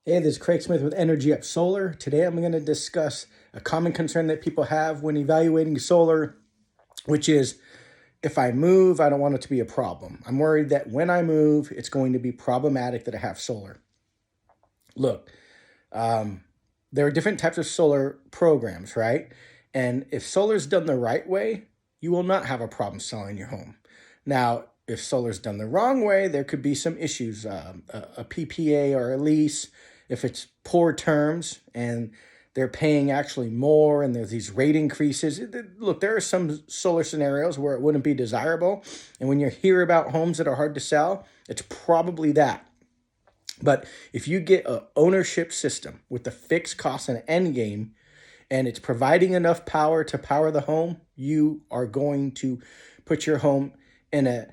Hey, this is Craig Smith with Energy Up Solar. Today I'm going to discuss a common concern that people have when evaluating solar, which is if I move, I don't want it to be a problem. I'm worried that when I move, it's going to be problematic that I have solar. Look, there are different types of solar programs, right? And if solar is done the right way, you will not have a problem selling your home. Now, if solar is done the wrong way, there could be some issues, a PPA or a lease, if it's poor terms and they're paying actually more and there's these rate increases. Look, there are some solar scenarios where it wouldn't be desirable. And when you hear about homes that are hard to sell, it's probably that. But if you get an ownership system with the fixed cost and end game, and it's providing enough power to power the home, you are going to put your home in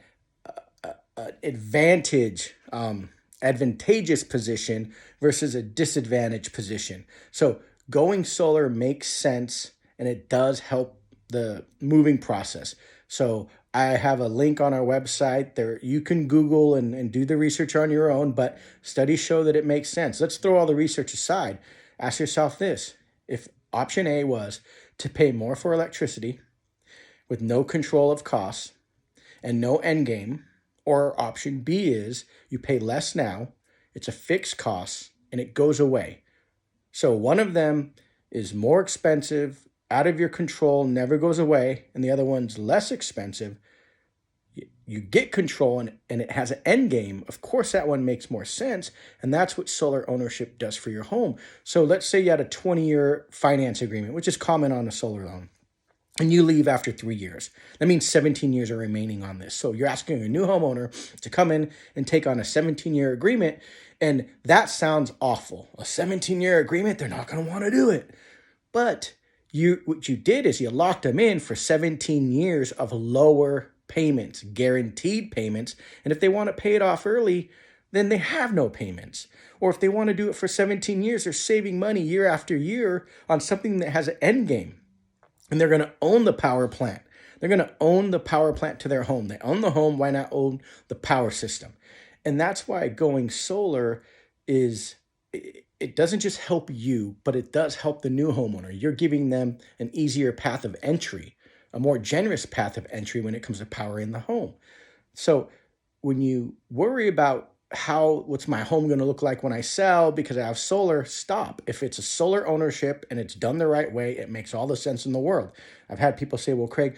advantageous position versus a disadvantaged position. So going solar makes sense, and it does help the moving process. So I have a link on our website there. You can Google and do the research on your own, but studies show that it makes sense. Let's throw all the research aside. Ask yourself this: if option A was to pay more for electricity with no control of costs and no end game, or option B is you pay less now, it's a fixed cost, and it goes away. So one of them is more expensive, out of your control, never goes away, and the other one's less expensive. You get control and it has an end game. Of course, that one makes more sense. And that's what solar ownership does for your home. So let's say you had a 20-year finance agreement, which is common on a solar loan, and you leave after 3 years. That means 17 years are remaining on this. So you're asking a new homeowner to come in and take on a 17-year agreement. And that sounds awful. A 17-year agreement, they're not going to want to do it. But what you did is you locked them in for 17 years of lower payments, guaranteed payments. And if they want to pay it off early, then they have no payments. Or if they want to do it for 17 years, they're saving money year after year on something that has an end game. And they're going to own the power plant. They're going to own the power plant to their home. They own the home. Why not own the power system? And that's why going solar it doesn't just help you, but it does help the new homeowner. You're giving them an easier path of entry, a more generous path of entry when it comes to powering the home. So when you worry about what's my home going to look like when I sell because I have solar, stop. If it's a solar ownership and it's done the right way, it makes all the sense in the world. I've had people say, well, Craig,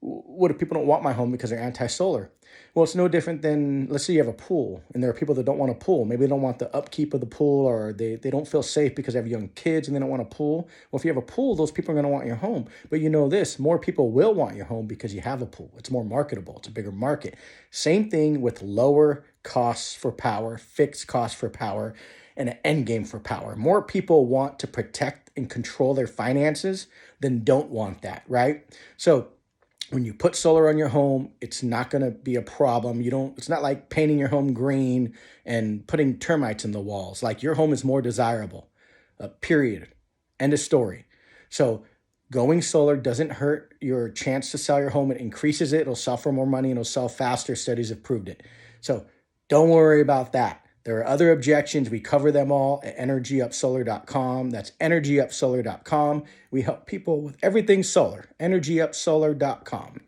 what if people don't want my home because they're anti-solar? Well, it's no different than, let's say you have a pool and there are people that don't want a pool. Maybe they don't want the upkeep of the pool, or they don't feel safe because they have young kids and they don't want a pool. Well, if you have a pool, those people are going to want your home. But you know this, more people will want your home because you have a pool. It's more marketable. It's a bigger market. Same thing with lower costs for power, fixed costs for power, and an end game for power. More people want to protect and control their finances than don't want that, right? So when you put solar on your home, it's not going to be a problem. It's not like painting your home green and putting termites in the walls. Like, your home is more desirable, period. End of story. So going solar doesn't hurt your chance to sell your home. It increases it. It'll sell for more money and it'll sell faster. Studies have proved it. So don't worry about that. There are other objections. We cover them all at energyupsolar.com. That's energyupsolar.com. We help people with everything solar. energyupsolar.com.